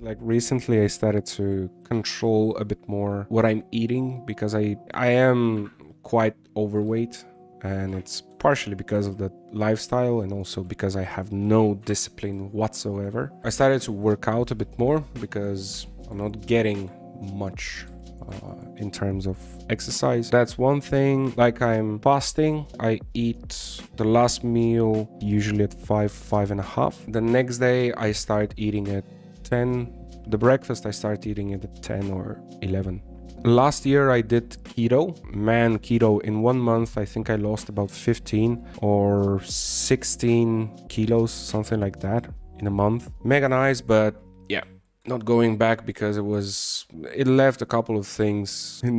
Like recently I started to control a bit more what I'm eating because I am quite overweight, and it's partially because of the lifestyle and also because I have no discipline whatsoever. I started to work out a bit more because I'm not getting much in terms of exercise. That's one thing. Like, I'm fasting. I eat the last meal usually at 5:30. The next day I start eating at 10. The breakfast I start eating it at 10 or 11. Last year I did keto. Man, keto, in 1 month I think I lost about 15 or 16 kilos, something like that, in a month. Mega nice, but yeah, not going back because it left a couple of things in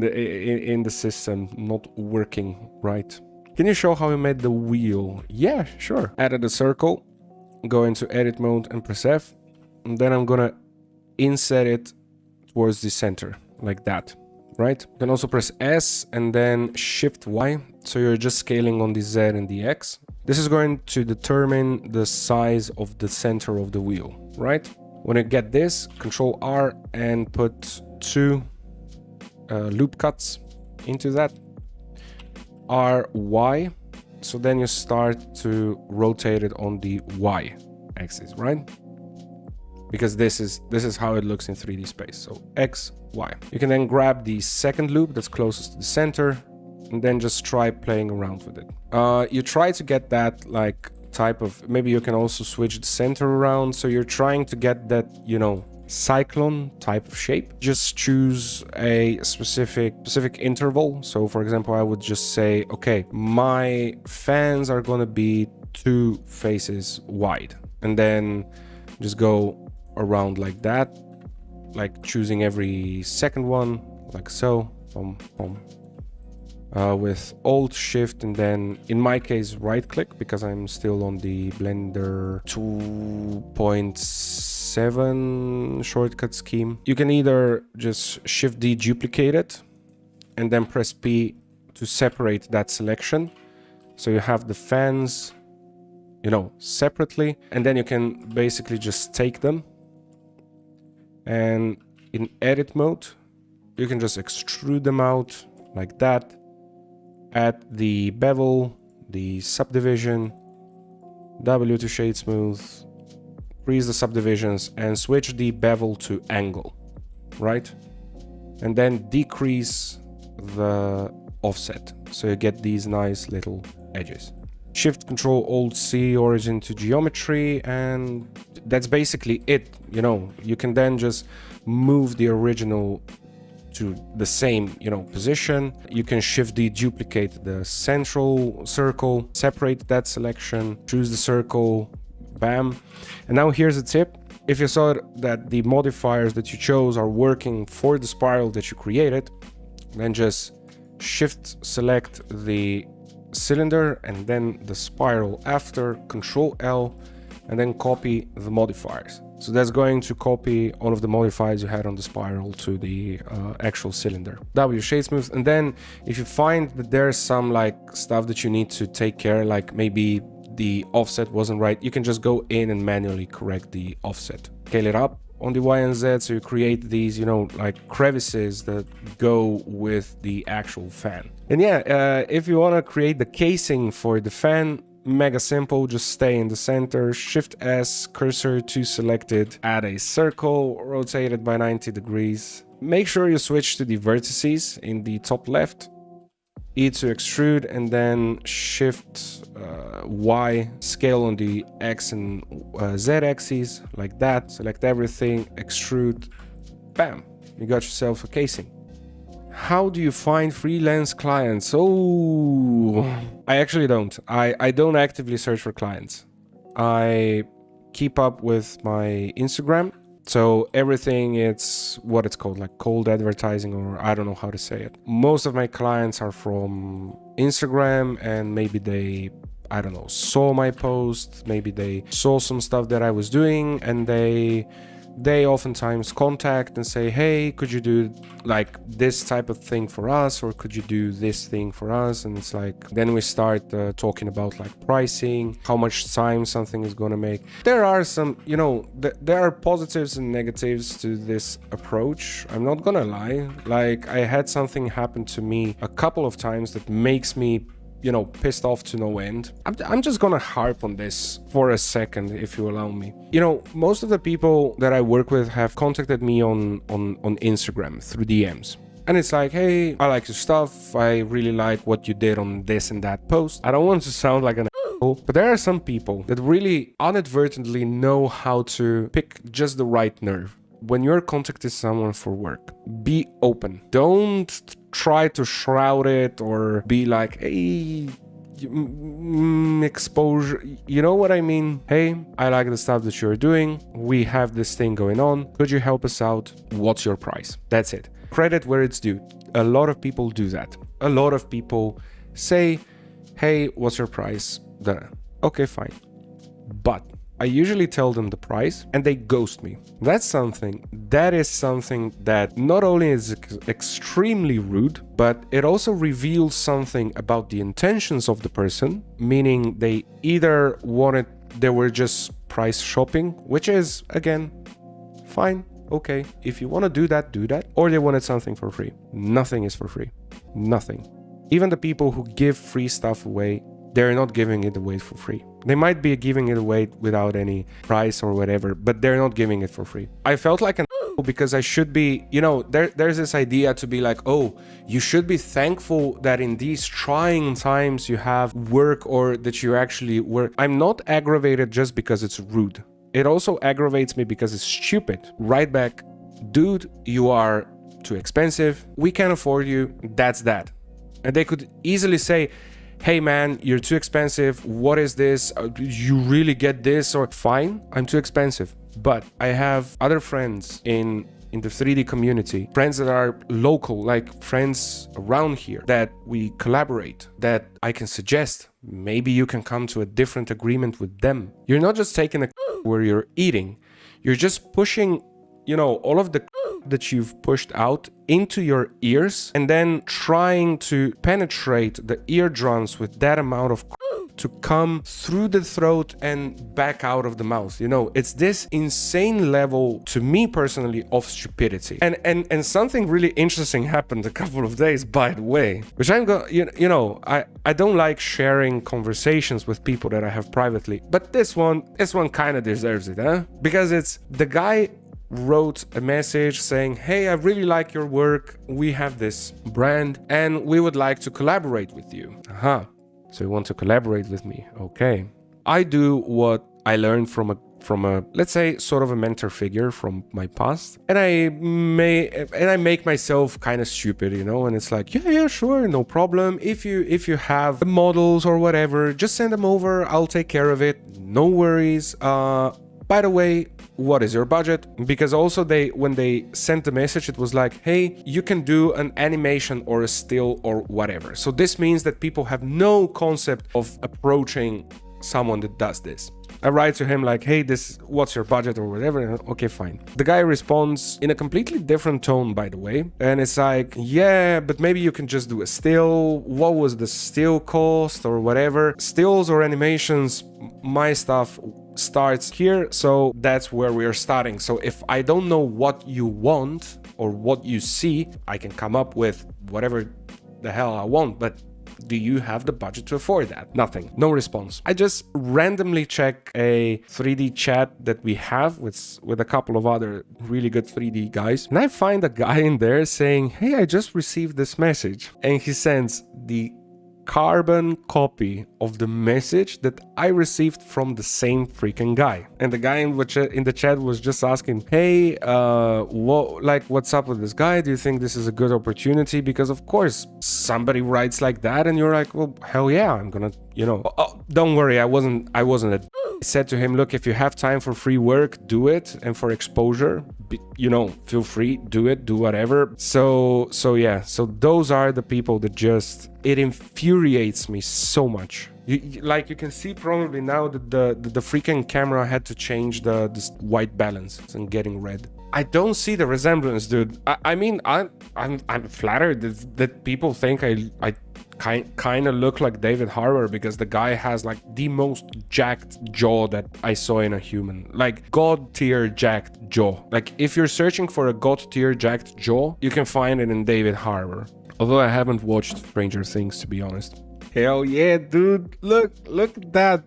the system not working right. Can you show how you made the wheel? Yeah, sure. Added a circle, go into edit mode and press F, and then I'm gonna inset it towards the center like that, right? You can also press S and then Shift Y, so you're just scaling on the Z and the X. This is going to determine the size of the center of the wheel, right? When you get this, Control R and put 2 loop cuts into that. R, Y, so then you start to rotate it on the Y axis, right? Because this is how it looks in 3D space. So X, Y. You can then grab the second loop that's closest to the center and then just try playing around with it. You try to get that like type of, maybe you can also switch the center around. So you're trying to get that, you know, cyclone type of shape. Just choose a specific interval. So for example, I would just say, okay, my fans are going to be 2 faces wide, and then just go around like that, like choosing every second one, like so. Boom, boom. With Alt Shift and then, in my case, right click, because I'm still on the Blender 2.7 shortcut scheme. You can either just Shift D, duplicate it, and then press P to separate that selection. So you have the fans, you know, separately, and then you can basically just take them, and in edit mode you can just extrude them out like that. Add the bevel, the subdivision, W to shade smooth, increase the subdivisions and switch the bevel to angle, right? And then decrease the offset so you get these nice little edges. Shift Control Alt C origin to geometry, and that's basically it. You know, you can then just move the original to the same, you know, position. You can Shift D, duplicate the central circle, separate that selection, choose the circle, bam. And now here's a tip. If you saw that the modifiers that you chose are working for the spiral that you created, then just Shift select the cylinder and then the spiral after, Control L, and then copy the modifiers. So that's going to copy all of the modifiers you had on the spiral to the actual cylinder. W shade smooth, and then if you find that there's some like stuff that you need to take care, like maybe the offset wasn't right, you can just go in and manually correct the offset. Scale it up on the Y and Z, so you create these, you know, like crevices that go with the actual fan. And yeah, if you want to create the casing for the fan, mega simple, just stay in the center, Shift S, cursor to selected, add a circle, rotate it by 90 degrees. Make sure you switch to the vertices in the top left, E to extrude, and then Shift Y, scale on the X and Z axes, like that. Select everything, extrude, bam, you got yourself a casing. How do you find freelance clients? Oh, I actually don't. I don't actively search for clients. I keep up with my Instagram. So everything, it's what it's called, like cold advertising, or I don't know how to say it. Most of my clients are from Instagram, and maybe they, I don't know, saw my post, maybe they saw some stuff that I was doing and they they oftentimes contact and say, hey, could you do like this type of thing for us, or could you do this thing for us? And it's like, then we start talking about like pricing, how much time something is going to make. There are some, you know, there are positives and negatives to this approach. I'm not gonna lie. Like, I had something happen to me a couple of times that makes me, you know, pissed off to no end. I'm just gonna harp on this for a second, if you allow me. You know, most of the people that I work with have contacted me on Instagram through DMs. And it's like, hey, I like your stuff. I really like what you did on this and that post. I don't want to sound like an asshole, but there are some people that really inadvertently know how to pick just the right nerve. When you're contacting someone for work, be open. Don't try to shroud it or be like, hey, exposure. You know what I mean? Hey, I like the stuff that you're doing. We have this thing going on. Could you help us out? What's your price? That's it. Credit where it's due. A lot of people do that. A lot of people say, hey, what's your price? Okay, fine. But I usually tell them the price and they ghost me. That is something that not only is extremely rude, but it also reveals something about the intentions of the person, meaning they either they were just price shopping, which is, again, fine, okay. If you want to do that, or they wanted something for free. Nothing is for free. Nothing. Even the people who give free stuff away, they're not giving it away for free. They might be giving it away without any price or whatever, but they're not giving it for free. I felt like an because I should be, you know, there's this idea to be like, oh, you should be thankful that in these trying times you have work or that you actually work. I'm not aggravated just because it's rude. It also aggravates me because it's stupid. Right back, dude, you are too expensive. We can't afford you. That's that. And they could easily say, hey man, you're too expensive. What is this? You really get this? Or fine, I'm too expensive. But I have other friends in the 3D community, friends that are local, like friends around here that we collaborate, that I can suggest. Maybe you can come to a different agreement with them. You're not just taking a where you're eating. You're just pushing, you know, all of the that you've pushed out into your ears and then trying to penetrate the eardrums with that amount of to come through the throat and back out of the mouth. You know, it's this insane level, to me personally, of stupidity. And something really interesting happened a couple of days, by the way, which I'm going, you know, I don't like sharing conversations with people that I have privately, but this one kind of deserves it, huh? Because it's the guy wrote a message saying, hey, I really like your work. We have this brand and we would like to collaborate with you. So you want to collaborate with me? Okay. I do what I learned from a let's say sort of a mentor figure from my past, and I make myself kind of stupid, you know, and it's like, yeah, sure, no problem. If you have the models or whatever, just send them over. I'll take care of it. No worries. By the way, what is your budget? Because also when they sent the message, it was like, hey, you can do an animation or a still or whatever. So this means that people have no concept of approaching someone that does this. I write to him like, hey, what's your budget or whatever? Okay, fine. The guy responds in a completely different tone, by the way. And it's like, yeah, but maybe you can just do a still. What was the still cost or whatever? Stills or animations, my stuff starts here, so that's where we are starting. So if I don't know what you want or what you see, I can come up with whatever the hell I want, but do you have the budget to afford that? Nothing. No response. I just randomly check a 3D chat that we have with a couple of other really good 3D guys, and I find a guy in there saying, hey, I just received this message, and he sends the carbon copy of the message that I received from the same freaking guy. And the guy in the chat was just asking, hey, what's up with this guy? Do you think this is a good opportunity? Because of course somebody writes like that and you're like, well, hell yeah, I'm gonna, you know, don't worry, I wasn't I said to him, look, if you have time for free work, do it, and for exposure, you know, feel free, do it, do whatever. So yeah, so those are the people that just, it infuriates me so much. Like you can see probably now that the freaking camera had to change this white balance and getting red. I don't see the resemblance, dude. I mean, I'm flattered that people think I kind of look like David Harbour, because the guy has like the most jacked jaw that I saw in a human, like god tier jacked jaw. Like if you're searching for a god tier jacked jaw, you can find it in David Harbour. Although I haven't watched Stranger Things, to be honest. Hell yeah, dude. Look at that.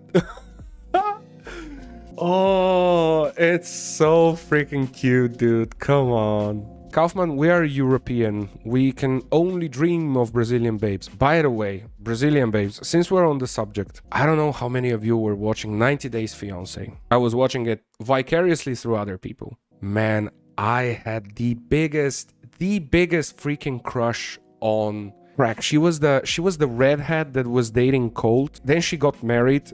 Oh, it's so freaking cute, dude. Come on. Kaufman, we are European. We can only dream of Brazilian babes. By the way, Brazilian babes, since we're on the subject, I don't know how many of you were watching 90 Days Fiancé. I was watching it vicariously through other people. Man, I had the biggest freaking crush on Crack. She was the redhead that was dating Colt. Then she got married,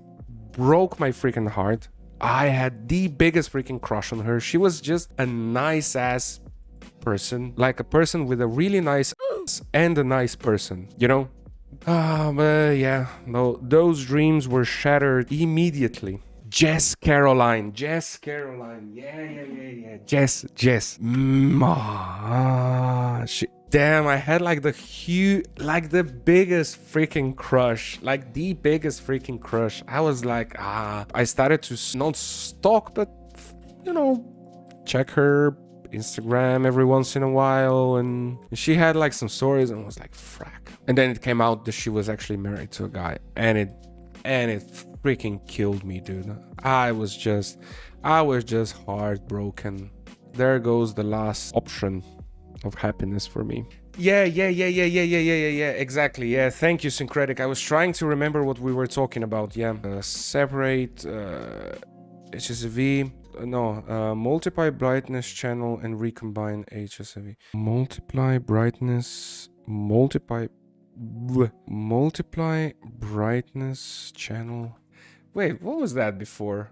broke my freaking heart. I had the biggest freaking crush on her. She was just a nice ass person, like a person with a really nice ass and a nice person, you know? But yeah, no, those dreams were shattered immediately. Jess Caroline, yeah. Jess. Damn, I had like the biggest freaking crush, like the biggest freaking crush. I was like, I started to not stalk, but you know, check her Instagram every once in a while, and she had like some stories, and I was like, frack. And then it came out that she was actually married to a guy, and it freaking killed me, dude. I was just heartbroken. There goes the last option of happiness for me. Yeah, exactly. Yeah, thank you, Syncretic. I was trying to remember what we were talking about. Yeah, separate HSV. No, multiply brightness channel and recombine HSV. Multiply brightness channel. Wait, what was that before?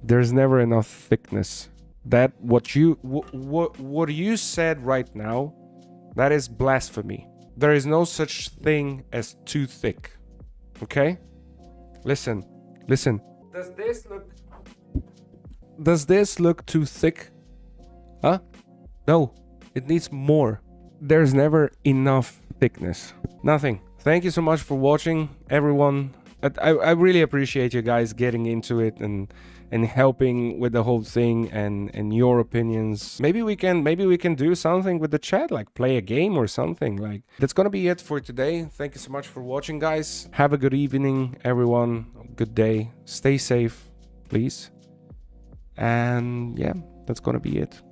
There's never enough thickness. That what you said right now, that is blasphemy. There is no such thing as too thick. Okay? Listen. Does this look too thick? Huh? No, it needs more. There's never enough thickness. Nothing. Thank you so much for watching, everyone. I really appreciate you guys getting into it and helping with the whole thing and your opinions. Maybe we can do something with the chat, like play a game or something. Like, that's gonna be it for today. Thank you so much for watching, guys. Have a good evening, everyone. Good day. Stay safe, please. And yeah, that's gonna be it.